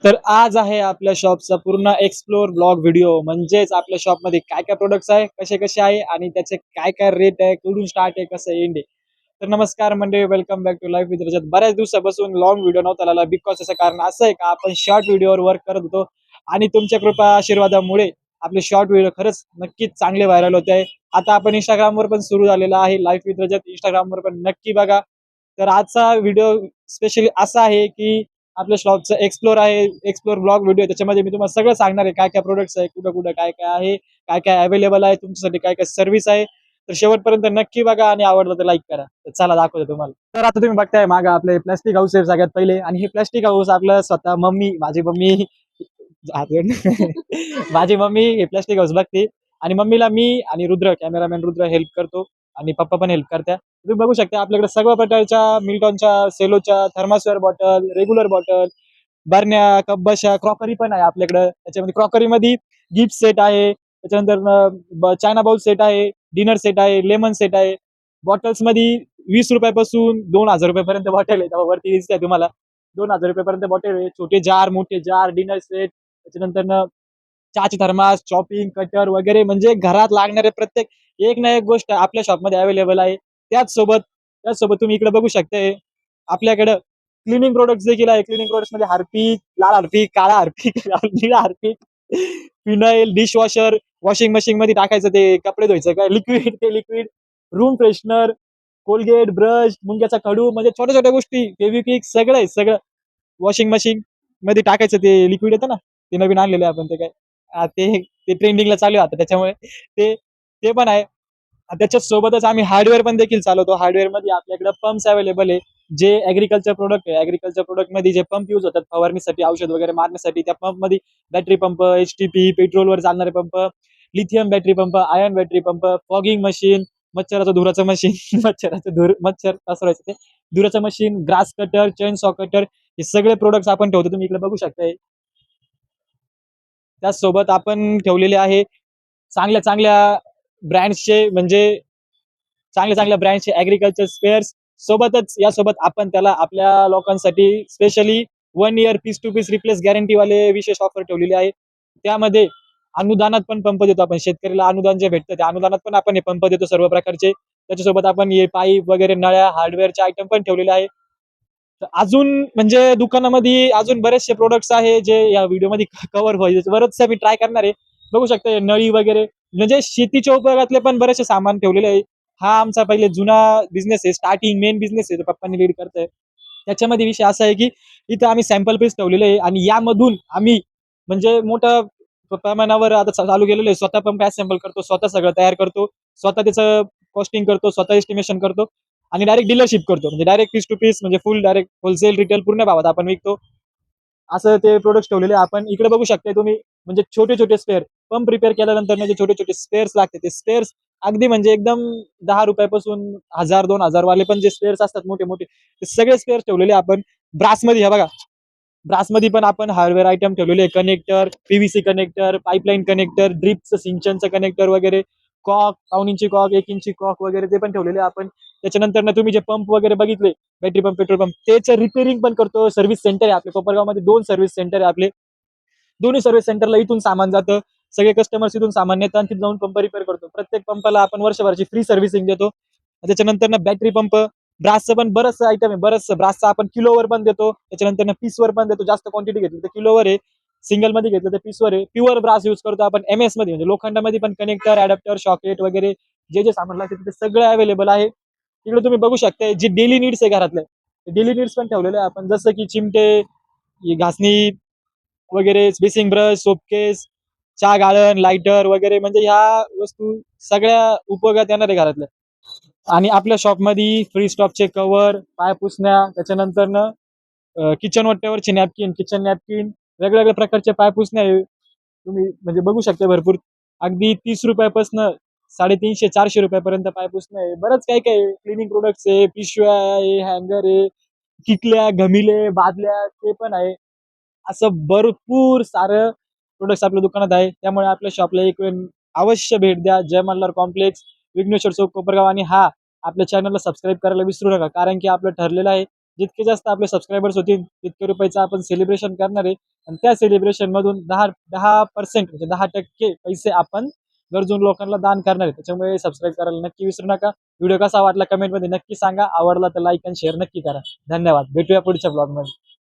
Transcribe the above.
तर आज आहे आपल्या शॉपचा पूर्ण एक्सप्लोर ब्लॉग व्हिडिओ. म्हणजेच आपल्या शॉपमध्ये काय काय प्रोडक्ट्स आहे, कसे कसे आहे आणि त्याचे काय काय रेट आहे, कुठून स्टार्ट आहे, कसं एंड आहे. तर नमस्कार मंडळी, welcome back to life with Rajat. बऱ्याच दिवसापासून लॉंग व्हिडिओ नव्हता आला, बिकॉज त्याचं कारण असं आहे का आपण शॉर्ट व्हिडिओवर वर्क करत होतो आणि तुमच्या कृपा आशीर्वादामुळे आपले शॉर्ट व्हिडिओ खरंच नक्कीच चांगले व्हायरल होते आहे. आता आपण इंस्टाग्रामवर पण सुरू झालेला आहे लाईफ विथ रजत. इंस्टाग्रामवर पण नक्की बघा. तर आजचा व्हिडिओ स्पेशली असा आहे की आपल्या शॉपचं एक्सप्लोर आहे, एक्सप्लोर ब्लॉग व्हिडिओ. त्याच्यामध्ये मी तुम्हाला सगळं सांगणार आहे, काय काय प्रोडक्ट्स आहे, कुठं कुठं काय काय आहे, काय काय अवेलेबल आहे तुमच्यासाठी, काय काय सर्व्हिस आहे. तर शेवटपर्यंत नक्की बघा आणि आवडलं तर लाईक करा. तर चला दाखवतो तुम्हाला. तर आता तुम्ही बघताय मागं आपले प्लास्टिक हाऊस आहे सगळ्यात पहिले, आणि हे प्लास्टिक हाऊस आपलं स्वतः मम्मी, माझी मम्मी माझी मम्मी हे प्लास्टिक हाऊस बघते, आणि मम्मीला मी आणि रुद्र, कॅमेरामॅन रुद्र हेल्प करतो, आणि पप्पा पण हेल्प करतात. तुम्ही बघू शकता आपल्याकडे सगळ्या प्रकारच्या मिल्टॉनच्या, सेलोच्या, थर्मासवेअर बॉटल, रेग्युलर बॉटल, बरण्या, कप, क्रॉकरी पण आहे आपल्याकडं. त्याच्यामध्ये क्रॉकरीमध्ये गिफ्ट सेट आहे, त्याच्यानंतर चायना बाउल सेट आहे, डिनर सेट आहे, लेमन सेट आहे. बॉटल्समध्ये 20 रुपयापासून 2,000 रुपयापर्यंत बॉटल आहे. तेव्हा वरती दिसते तुम्हाला 2,000 रुपयापर्यंत बॉटल आहे. छोटे जार, मोठे जार, डिनर सेट, त्याच्यानंतर चहाची थर्मास, चॉपिंग, कटर वगैरे, म्हणजे घरात लागणारे प्रत्येक एक ना एक गोष्ट आपल्या शॉपमध्ये अवेलेबल आहे. त्याचसोबत तुम्ही इकडे बघू शकता आपल्याकडं क्लिनिंग प्रोडक्ट्स देखील आहे. क्लिनिंग प्रोडक्ट्स मध्ये हार्पिक, लाल हार्पिक, काळा हार्पिक, निळा Harpic, phenyl, dishwasher, washing machine मध्ये टाकायचं ते कपडे धुवायचं काय लिक्विड, ते liquid, room freshener, Colgate, brush, मुंग्याचा खडू, म्हणजे छोट्या छोट्या गोष्टी, फेविक्विक, सगळं आहे सगळं. वॉशिंग मशीन मध्ये टाकायचं ते लिक्विड येतं ना, ते नवीन आणलेलं आहे आपण. ते काय ते ते ट्रेंडिंगला चालू आहे आता, त्याच्यामुळे ते ते पण आहे. त्याच्या सोबतच आम्ही हार्डवेअर पण देखील चालवतो. हार्डवेअर मध्ये आपल्याकडे पंप्स अवेलेबल आहे, जे ऍग्रिकल्चर प्रोडक्ट आहे. ऍग्रिकल्चर प्रोडक्ट मध्ये जे पंप यूज होतात फवारणीसाठी, औषध वगैरे मारण्यासाठी, त्या पंप मध्ये बॅटरी पंप, HTP, पेट्रोलवर चालणारे pump, lithium battery pump, iron battery pump, fogging machine, मच्छराचं धुराचं मशीन, मच्छर पसरवायचं ते धुराचं machine, grass cutter, chain saw cutter, हे सगळे प्रोडक्ट्स आपण ठेवतो. तुम्ही इकडे बघू शकता. त्याचसोबत आपण ठेवलेले आहे चांगल्या चांगल्या ब्रँड्सचे, म्हणजे चांगल्या चांगल्या ब्रँडचे ऍग्रिकल्चर स्पेअर्स. सोबतच यासोबत आपण त्याला आपल्या लोकांसाठी specially 1 year piece to piece replace guarantee वाले विशेष ऑफर ठेवलेली आहे. त्यामध्ये अनुदानात पण पंप देतो आपण. शेतकऱ्याला अनुदान जे भेटतं त्या अनुदानात पण आपण हे पंप देतो सर्व प्रकारचे. त्याच्यासोबत आपण हे पाईप वगैरे, नळ्या, हार्डवेअरचे आयटम पण ठेवलेले आहे. तर अजून म्हणजे दुकानामध्ये अजून बरेचसे प्रोडक्ट्स आहे जे या व्हिडिओमध्ये कव्हर व्हायचे. बरेचसे मी ट्राय करणार आहे. बघू शकता नळी वगैरे, म्हणजे शेतीच्या उपयोगातले पण बरेचसे सामान ठेवलेले आहे. हा आमचा पहिले जुना बिझनेस आहे, स्टार्टिंग मेन बिझनेस आहे, पप्पांनी लीड करताय. त्याच्यामध्ये विषय असा आहे की इथं आम्ही सॅम्पल पीस ठेवलेले आहे, आणि यामधून आम्ही म्हणजे मोठं प्रमाणावर आता चालू केलेलं आहे. स्वतः पंप असेंबल करतो, स्वतः सगळं तयार करतो, स्वतः त्याचं कॉस्टिंग करतो, स्वतः एस्टिमेशन करतो, आणि डायरेक्ट डीलरशिप करतो. म्हणजे डायरेक्ट पीस टू पीस, म्हणजे फुल डायरेक्ट होलसेल रिटेल पूर्ण भावात आपण विकतो. असं ते प्रोडक्ट्स ठेवलेले आपण इकडे बघू शकता तुम्ही. म्हणजे छोटे छोटे स्पेअर, पंप रिपेअर केल्यानंतर म्हणजे छोटे छोटे स्पेअर्स लागते. ते स्पेअर्स अगदी म्हणजे एकदम 10 रुपयापासून 1,000-2,000 वाले पण जे स्पेअर्स असतात मोठे मोठे, ते सगळे स्पेअर्स ठेवलेले आपण. ब्रासमध्ये हे बघा, ब्रासमध्ये पण आपण हार्डवेअर आयटम ठेवलेले आहे. Connector, PVC connector, pipeline connector, ड्रिपचं सिंचनचं कनेक्टर वगैरे, कॉक, 1 इंची कॉक, 1 इंची कॉक वगैरे, ते पण ठेवलेले आपण. त्याच्यानंतर ना तुम्ही जे पंप वगैरे बघितले, बॅटरी पंप, पेट्रोल पंप, त्याचं रिपेअरिंग पण करतो. सर्व्हिस सेंटर आहे आपल्या कोपरगावमध्ये, 2 सर्व्हिस सेंटर आहे आपले. दोन्ही सर्व्हिस सेंटरला इथून सामान जातं. सगळे कस्टमर्स इथून सामान नेतात आणि तिथे जाऊन पंप रिपेअर करतो. प्रत्येक पंपाला आपण वर्षभराची फ्री सर्व्हिसिंग देतो. त्याच्यानंतर ना बॅटरी पंप, ब्रासचं पण बरंचसं आयटम आहे. बरंचसं ब्रासचं आपण किलोवर पण देतो, त्याच्यानंतर पीसवर पण देतो. जास्त क्वांटिटी घेतली तर किलोवर आहे, सिंगल मध्ये घेतलं तर पीसवर आहे. प्युअर ब्रास यूज करतो आपण. MS मध्ये, म्हणजे लोखंडामध्ये पण कनेक्टर, अडॅप्टर, शॉकेट वगैरे जे जे सामान लागते ते सगळं अवेलेबल आहे. इकडे तुम्ही बघू शकता जे डेली नीड्स आहे घरातले, डेली नीड्स पण ठेवलेले आहे आपण. जसं की चिमटे, घासणी वगैरे, बेसिंग ब्रश, सोपकेस, चहा गाळण, लायटर वगैरे, म्हणजे ह्या वस्तू सगळ्या उपयोगात येणार आहे घरातल्या. आणि आपल्या शॉपमध्ये फ्री स्टॉपचे कव्हर, पाय पुसण्या, त्याच्यानंतर न किचन वट्ट्यावरचे नॅपकिन, किचन नॅपकिन, वेगवेगळ्या प्रकारचे पाय पुसण्या आहे. तुम्ही म्हणजे बघू शकता भरपूर, अगदी 30 रुपयापासून 350-400 रुपयापर्यंत पाय पुसणं आहे. बरंच काय काय क्लिनिंग प्रोडक्ट्स आहे, पिशव्या आहे, हँगर आहे, किटल्या, घमिले, बादल्या, ते पण आहे. असं भरपूर सारं प्रोडक्ट्स आपल्या दुकानात आहे. त्यामुळे आपल्या शॉपला एक वेळ अवश्य भेट द्या. जय मल्हार कॉम्प्लेक्स, विघ्नेश्वर चौक, कोपरगाव. आणि हा, आपल्या चॅनलला सबस्क्राईब करायला विसरू नका, कारण की आपलं ठरलेलं आहे जितके जास्त आपले सबस्क्रायबर्स होतील तितके रुपयाचं आपण सेलिब्रेशन करणार आहे. आणि त्या सेलिब्रेशन मधून 10% म्हणजे 10% पैसे आपण गरजू लोकांना दान करणार आहे. त्याच्यामुळे सबस्क्राईब करायला नक्की विसरू नका. व्हिडिओ कसा वाटला कमेंटमध्ये नक्की सांगा. आवडला तर लाईक आणि शेअर नक्की करा. धन्यवाद. भेटूया पुढच्या ब्लॉगमध्ये.